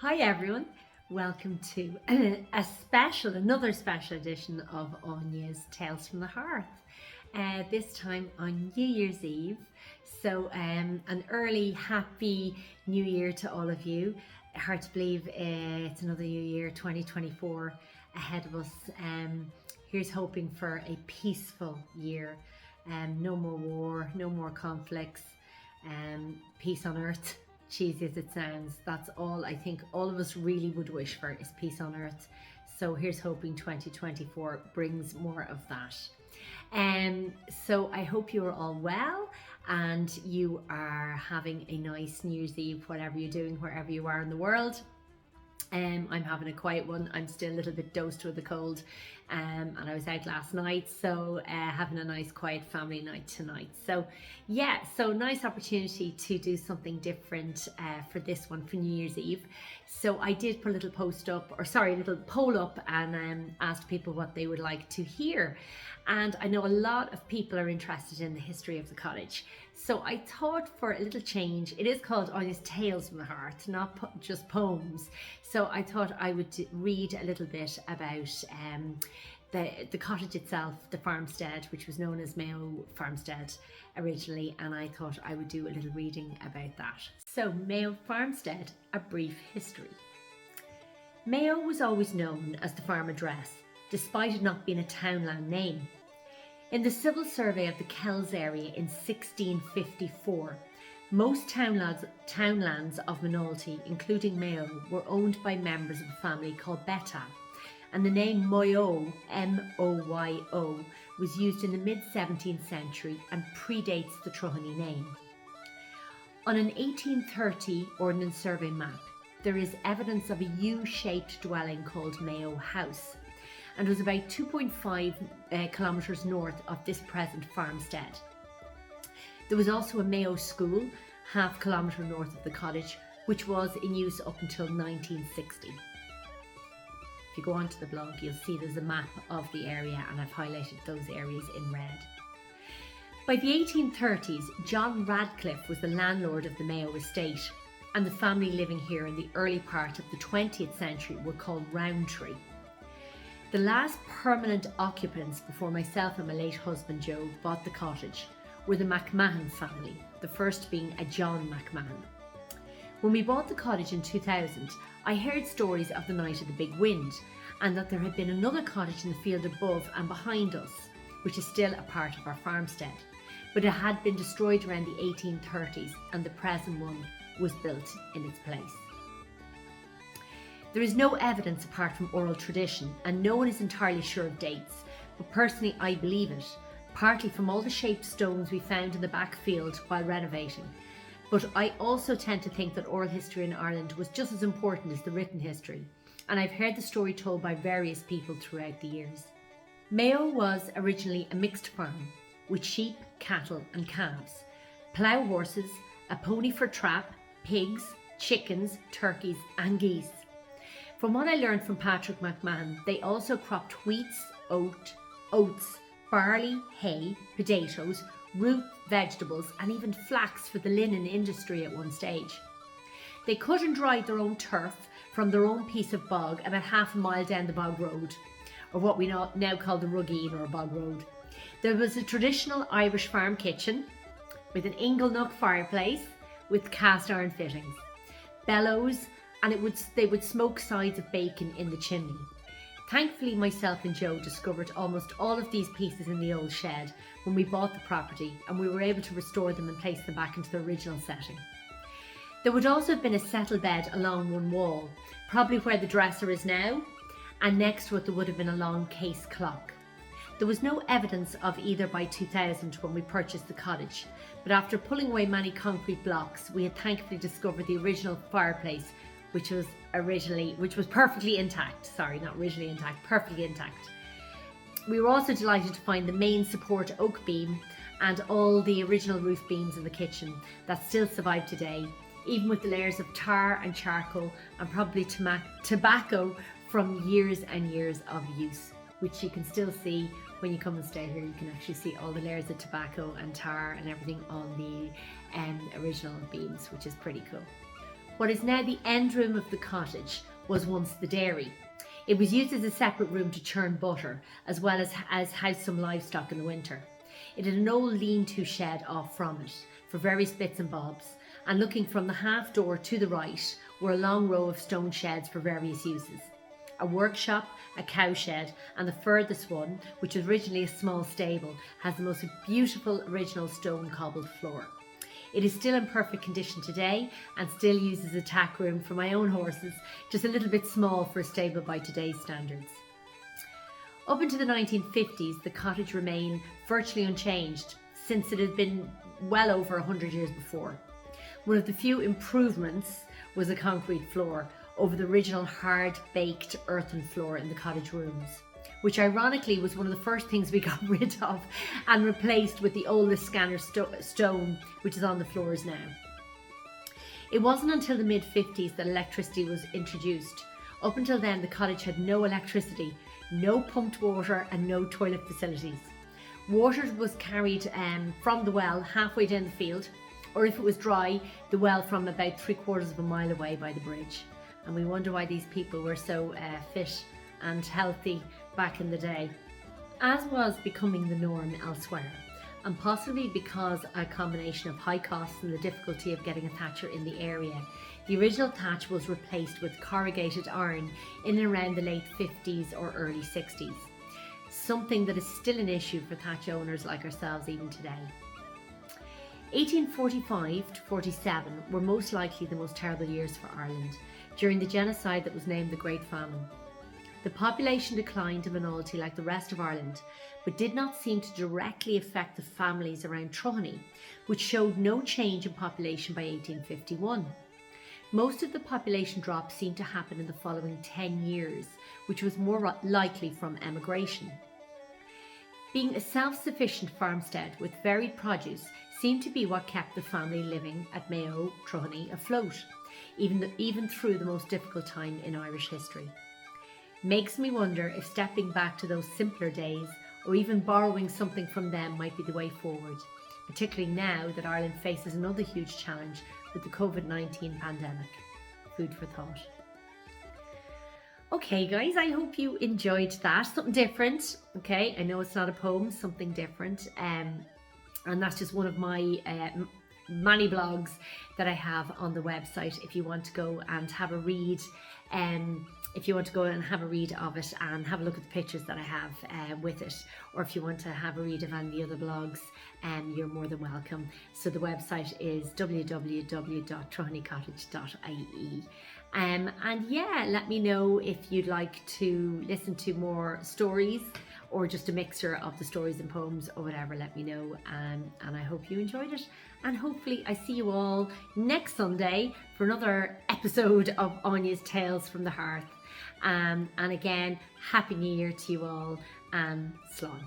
Hi everyone, welcome to another special edition of Áines Tales from the Hearth. This time on New Year's Eve. So an early happy New Year to all of you. Hard to believe it's another new year, 2024 ahead of us. Here's hoping for a peaceful year. No more war, no more conflicts, peace on earth. Cheesy as it sounds, that's all I think all of us really would wish for, is peace on earth. So here's hoping 2024 brings more of that. So I hope you are all well and you are having a nice New Year's Eve, whatever you're doing, wherever you are in the world. I'm having a quiet one. I'm still a little bit dosed with the cold, and I was out last night, so having a nice quiet family night tonight. So yeah, so nice opportunity to do something different for this one, for New Year's Eve. So I did put a little a little poll up, and asked people what they would like to hear. And I know a lot of people are interested in the history of the cottage. So I thought, for a little change, it is called Áines Tales from the Hearth, not just poems. So I thought I would read a little bit about the cottage itself, the farmstead, which was known as Mayo Farmstead originally, and I thought I would do a little reading about that. So Mayo Farmstead, a brief history. Mayo was always known as the farm address, despite it not being a townland name. In the civil survey of the Kells area in 1654, most townlands of Minolty, including Mayo, were owned by members of a family called Beta, and the name Moyo, M-O-Y-O, was used in the mid-17th century and predates the Truhany name. On an 1830 Ordnance Survey map, there is evidence of a U-shaped dwelling called Mayo House, and was about 2.5 kilometres north of this present farmstead. There was also a Mayo School, half kilometre north of the cottage, which was in use up until 1960. If you go onto the blog, you'll see there's a map of the area, and I've highlighted those areas in red. By the 1830s, John Radcliffe was the landlord of the Mayo estate, and the family living here in the early part of the 20th century were called Roundtree. The last permanent occupants before myself and my late husband Joe bought the cottage were the McMahon family, the first being a John McMahon. When we bought the cottage in 2000, I heard stories of the night of the big wind, and that there had been another cottage in the field above and behind us, which is still a part of our farmstead, but it had been destroyed around the 1830s, and the present one was built in its place. There is no evidence apart from oral tradition, and no one is entirely sure of dates, but personally I believe it, partly from all the shaped stones we found in the back field while renovating. But I also tend to think that oral history in Ireland was just as important as the written history, and I've heard the story told by various people throughout the years. Mayo was originally a mixed farm, with sheep, cattle and calves, plough horses, a pony for trap, pigs, chickens, turkeys and geese. From what I learned from Patrick McMahon, they also cropped wheats, oats, barley, hay, potatoes, root vegetables and even flax for the linen industry at one stage. They cut and dried their own turf from their own piece of bog about half a mile down the bog road, or what we now call the Ruggeen or bog road. There was a traditional Irish farm kitchen with an inglenook fireplace with cast iron fittings, bellows, and they would smoke sides of bacon in the chimney. Thankfully, myself and Joe discovered almost all of these pieces in the old shed when we bought the property, and we were able to restore them and place them back into their original setting. There would also have been a settle bed along one wall, probably where the dresser is now, and next to it there would have been a long case clock. There was no evidence of either by 2000 when we purchased the cottage, but after pulling away many concrete blocks, we had thankfully discovered the original fireplace, which was perfectly intact. Perfectly intact. We were also delighted to find the main support oak beam and all the original roof beams in the kitchen that still survive today, even with the layers of tar and charcoal and probably tobacco from years and years of use, which you can still see when you come and stay here. You can actually see all the layers of tobacco and tar and everything on the original beams, which is pretty cool. What is now the end room of the cottage was once the dairy. It was used as a separate room to churn butter, as well as house some livestock in the winter. It had an old lean-to shed off from it for various bits and bobs, and looking from the half door to the right were a long row of stone sheds for various uses. A workshop, a cowshed, and the furthest one, which was originally a small stable, has the most beautiful original stone cobbled floor. It is still in perfect condition today and still used as a tack room for my own horses, just a little bit small for a stable by today's standards. Up into the 1950s, the cottage remained virtually unchanged, since it had been well over 100 years before. One of the few improvements was a concrete floor over the original hard-baked earthen floor in the cottage rooms, which ironically was one of the first things we got rid of and replaced with the oldest scanner stone, which is on the floors now. It wasn't until the mid-50s that electricity was introduced. Up until then, the cottage had no electricity, no pumped water, and no toilet facilities. Water was carried from the well halfway down the field, or if it was dry, the well from about 3/4 of a mile away by the bridge. And we wonder why these people were so fit and healthy back in the day, as was becoming the norm elsewhere, and possibly because a combination of high costs and the difficulty of getting a thatcher in the area. The original thatch was replaced with corrugated iron in and around the late 50s or early 60s, something that is still an issue for thatch owners like ourselves even today. 1845 to 47 were most likely the most terrible years for Ireland, during the genocide that was named the Great Famine. The population declined in Minalty like the rest of Ireland, but did not seem to directly affect the families around Trony, which showed no change in population by 1851. Most of the population drop seemed to happen in the following 10 years, which was more likely from emigration. Being a self-sufficient farmstead with varied produce seemed to be what kept the family living at Mayo, Trony afloat, even through the most difficult time in Irish history. Makes me wonder if stepping back to those simpler days, or even borrowing something from them, might be the way forward, particularly now that Ireland faces another huge challenge with the COVID-19 pandemic. Food for thought. Okay guys, I hope you enjoyed that. Something different, okay? I know it's not a poem, something different. And that's just one of my many blogs that I have on the website if you want to go and have a read. If you want to go and have a read of it and have a look at the pictures that I have with it, or if you want to have a read of any of the other blogs, you're more than welcome. So the website is www.tronycottage.ie. And yeah, let me know if you'd like to listen to more stories or just a mixture of the stories and poems or whatever. Let me know, and I hope you enjoyed it, and hopefully I see you all next Sunday for another episode of Áine's Tales from the Hearth. And again, Happy New Year to you all, and slán.